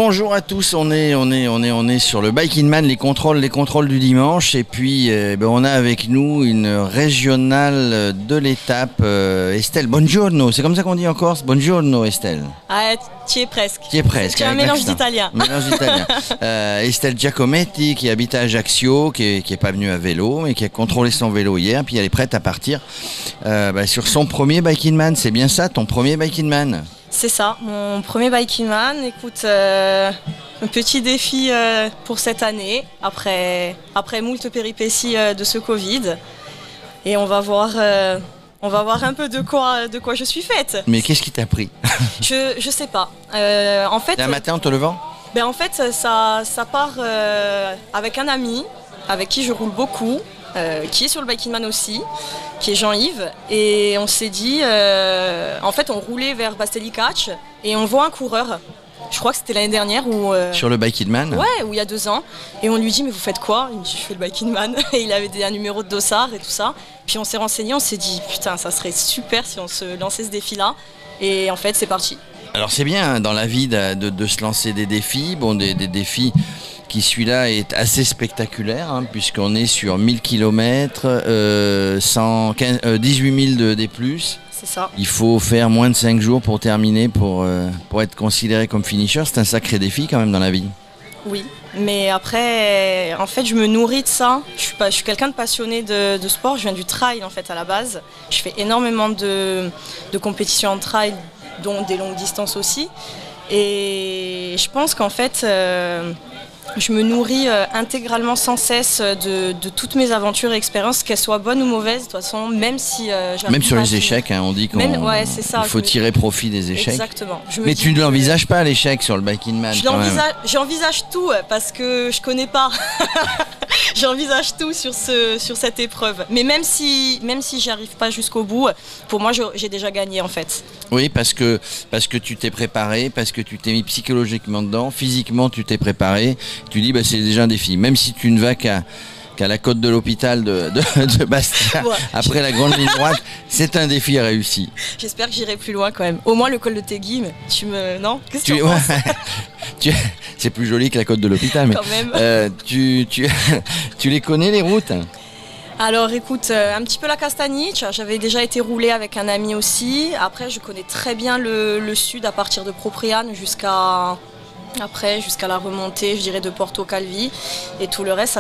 Bonjour à tous, on est sur le Bike in Man, les contrôles du dimanche, et puis on a avec nous une régionale de l'étape, Estelle. Buongiorno, c'est comme ça qu'on dit en Corse. Buongiorno Estelle. Ah, tu y es presque. Tu y es presque. C'est un mélange d'italien. Estelle Giacometti qui habite à Ajaccio, qui est pas venue à vélo, mais qui a contrôlé son vélo hier, puis elle est prête à partir sur son premier Bike in Man. C'est bien ça, ton premier Bike in Man? C'est ça, mon premier Bike in Man. Écoute, un petit défi pour cette année, après moult péripéties de ce Covid. Et on va voir un peu de quoi je suis faite. Mais qu'est-ce qui t'a pris? Je sais pas. En fait, un matin en te levant? En fait, ça part avec un ami avec qui je roule beaucoup, qui est sur le Bike in Man aussi, qui est Jean-Yves, et on s'est dit, en fait on roulait vers Bastelicac et on voit un coureur, je crois que c'était l'année dernière sur le Bike in Man. Ouais, ou il y a 2 ans, et on lui dit mais vous faites quoi? Il me dit je fais le Bike in Man, et il avait un numéro de dossard et tout ça, puis on s'est renseigné, on s'est dit putain ça serait super si on se lançait ce défi là, et en fait c'est parti. Alors c'est bien hein, dans la vie de se lancer des défis, des défis qui celui-là est assez spectaculaire hein, puisqu'on est sur 1000 km, 18 000 de D+. C'est ça. Il faut faire moins de 5 jours pour terminer, pour être considéré comme finisher. C'est un sacré défi quand même dans la vie. Oui, mais après, en fait, je me nourris de ça. Je suis quelqu'un de passionné de sport. Je viens du trail en fait à la base. Je fais énormément de compétitions en trail, dont des longues distances aussi. Et je pense qu'en fait, je me nourris intégralement sans cesse de toutes mes aventures et expériences, qu'elles soient bonnes ou mauvaises, de toute façon, même si même sur les échecs, hein, on dit qu'il faut tirer profit des échecs. Exactement. Mais tu ne l'envisages pas l'échec sur le Bike in Man? J'envisage tout parce que je connais pas. J'envisage tout sur cette épreuve. Mais même si j'y arrive pas jusqu'au bout, pour moi j'ai déjà gagné en fait. Oui, parce que tu t'es préparé, parce que tu t'es mis psychologiquement dedans, physiquement tu t'es préparé. Tu dis c'est déjà un défi, même si tu ne vas qu'à la côte de l'hôpital de Bastia, ouais. Après la grande ligne droite, c'est un défi réussi. J'espère que j'irai plus loin quand même. Au moins le col de Teguim, non? Qu'est-ce que tu en penses? C'est plus joli que la côte de l'hôpital, mais quand même. Tu les connais les routes? Alors écoute, un petit peu la Castagnic, j'avais déjà été roulée avec un ami aussi. Après je connais très bien le sud à partir de Propriane jusqu'à la remontée, je dirais, de Porto Calvi, et tout le reste,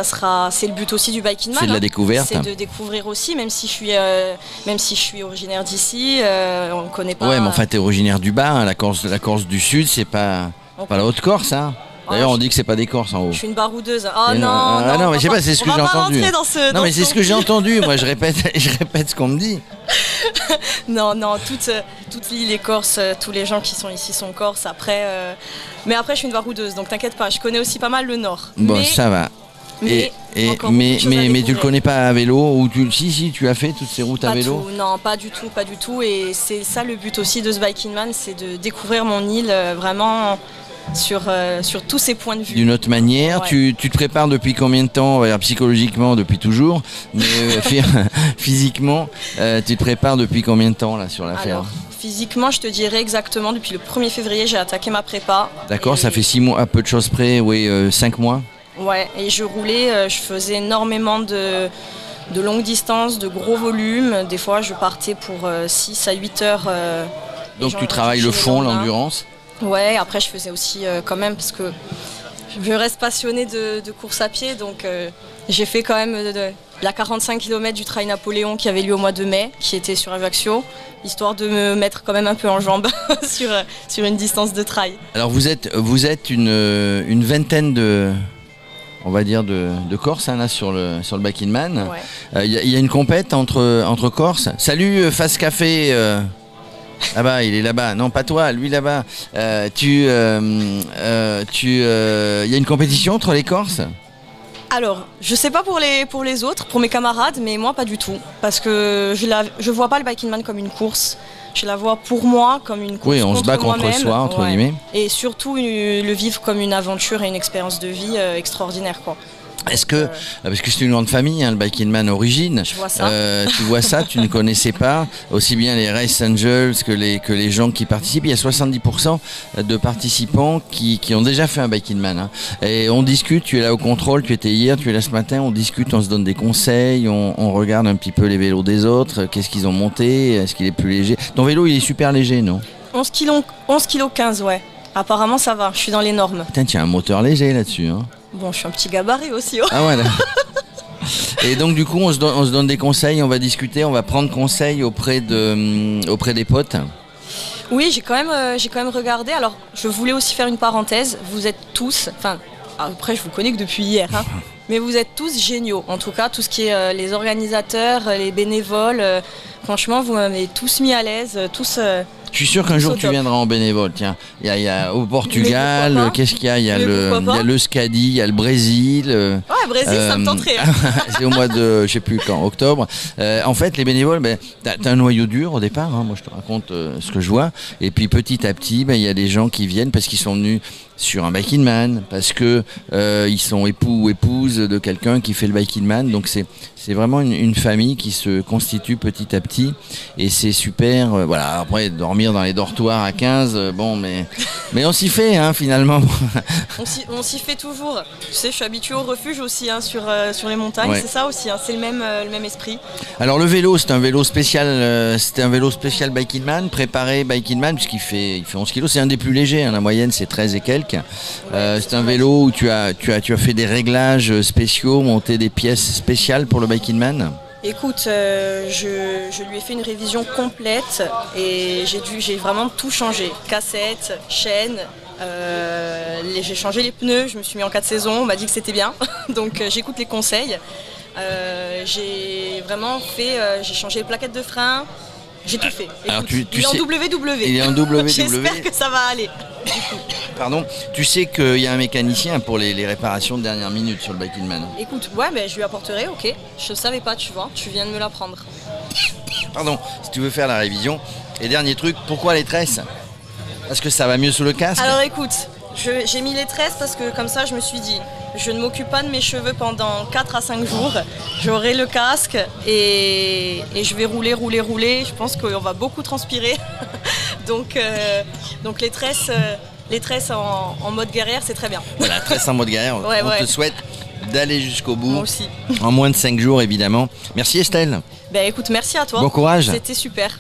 c'est le but aussi du Bike in Man. C'est de la découverte. C'est de découvrir aussi, même si je suis originaire d'ici, on ne connaît pas. Ouais, mais enfin, t'es originaire du bas, hein, la Corse du Sud, c'est pas la Haute-Corse, hein. D'ailleurs, on dit que c'est pas des Corses en haut. Je suis une baroudeuse. Oh non, mais je sais pas, c'est ce que j'ai entendu. Non, mais c'est ce que j'ai entendu. Moi, je répète ce qu'on me dit. Non, toute l'île est corse, tous les gens qui sont ici sont corses. Mais après, je suis une baroudeuse, donc t'inquiète pas, je connais aussi pas mal le nord. Bon, ça va. Mais tu le connais pas à vélo ou si tu as fait toutes ces routes à vélo? Non, pas du tout. Et c'est ça le but aussi de ce Bike in Man, c'est de découvrir mon île vraiment sur tous ces points de vue. D'une autre manière, ouais. Tu te prépares depuis combien de temps? Psychologiquement depuis toujours, mais physiquement, tu te prépares depuis combien de temps là sur l'affaire? Physiquement, je te dirais exactement depuis le 1er février, j'ai attaqué ma prépa. D'accord, ça fait 6 mois, à peu de choses près, oui, 5 mois. Ouais, et je roulais, je faisais énormément de longues distances, de gros volumes. Des fois, je partais pour 6 à 8 heures. Donc tu travailles le fond, l'endurance? Ouais, après je faisais aussi quand même, parce que je reste passionnée de course à pied, donc j'ai fait quand même la 45 km du Trail Napoléon qui avait lieu au mois de mai, qui était sur Ajaccio, histoire de me mettre quand même un peu en jambes sur une distance de trail. Alors vous êtes une vingtaine on va dire de Corse hein, là sur le Bike in Man. Ouais. Y a une compète entre Corse. Salut Face Café. Là-bas, il est là-bas. Non, pas toi, lui là-bas. Y a une compétition entre les Corses? Alors, je sais pas pour les autres, pour mes camarades, mais moi pas du tout. Parce que je vois pas le Bike in Man comme une course. Je la vois pour moi comme une course. Oui, on se bat contre soi, entre guillemets. Et surtout le vivre comme une aventure et une expérience de vie extraordinaire, quoi. Est-ce que, parce que c'est une grande famille, hein, le Biking Man Origine, Je vois ça. tu vois ça, tu ne connaissais pas, aussi bien les Race Angels que les gens qui participent. Il y a 70% de participants qui ont déjà fait un Biking Man. Hein. Et on discute, tu es là au contrôle, tu étais hier, tu es là ce matin, on discute, on se donne des conseils, on regarde un petit peu les vélos des autres, qu'est-ce qu'ils ont monté, est-ce qu'il est plus léger. Ton vélo, il est super léger, non? 11 kg 15, ouais. Apparemment, ça va, je suis dans les normes. Putain, tu as un moteur léger là-dessus. Hein. Bon, je suis un petit gabarit aussi. Oh. Ah voilà. Et donc du coup on se donne des conseils, on va discuter, on va prendre conseil auprès des potes. Oui, j'ai quand même regardé. Alors, je voulais aussi faire une parenthèse. Vous êtes tous, enfin, après je vous connais que depuis hier, hein, mais vous êtes tous géniaux. En tout cas, tout ce qui est les organisateurs, les bénévoles, franchement, vous m'avez tous mis à l'aise, tous. Je suis sûr qu'un jour tu viendras en bénévole. Tiens, il y a au Portugal, qu'est-ce qu'il y a? Il y a le Scadi, il y a le Brésil. Ouais, Brésil, ça me tenterait. C'est au mois de, je sais plus quand, octobre. En fait, les bénévoles, t'as un noyau dur au départ. Hein, moi, je te raconte ce que je vois. Et puis petit à petit, il y a des gens qui viennent parce qu'ils sont venus sur un Biking Man, parce que ils sont époux ou épouses de quelqu'un qui fait le Biking Man. Donc c'est vraiment une famille qui se constitue petit à petit et c'est super. Voilà, après dormir dans les dortoirs à 15, bon, mais on s'y fait hein, finalement. On s'y fait toujours. Tu sais, je suis habituée au refuge aussi hein, sur les montagnes, ouais. C'est ça aussi, hein, c'est le même esprit. Alors le vélo, c'est un vélo spécial, Biking Man, préparé Biking Man, puisqu'il fait 11 kg, c'est un des plus légers, hein, la moyenne c'est 13 et quelques. C'est un vélo où tu as fait des réglages spéciaux, monté des pièces spéciales pour le Biking Man. Écoute, je lui ai fait une révision complète et j'ai vraiment tout changé. Cassette, chaîne, j'ai changé les pneus, je me suis mis en 4 saisons, on m'a dit que c'était bien, donc j'écoute les conseils. J'ai vraiment fait, j'ai changé les plaquettes de frein, j'ai tout fait. Alors, écoute, il est en WW. Il est en WW. J'espère que ça va aller. Pardon, tu sais qu'il y a un mécanicien pour les réparations de dernière minute sur le Biking Man. Écoute, ouais, mais je lui apporterai, ok. Je savais pas, tu vois, tu viens de me l'apprendre. Pardon, si tu veux faire la révision. Et dernier truc, pourquoi les tresses? Parce que ça va mieux sous le casque? Alors écoute, j'ai mis les tresses parce que comme ça je me suis dit, je ne m'occupe pas de mes cheveux pendant 4 à 5 jours. J'aurai le casque et je vais rouler. Je pense qu'on va beaucoup transpirer. donc les tresses en mode guerrière, c'est très bien. Voilà, tresses en mode guerrière. Ouais, on te souhaite d'aller jusqu'au bout. Moi aussi. En moins de 5 jours, évidemment. Merci Estelle. Ben écoute, merci à toi. Bon courage. C'était super.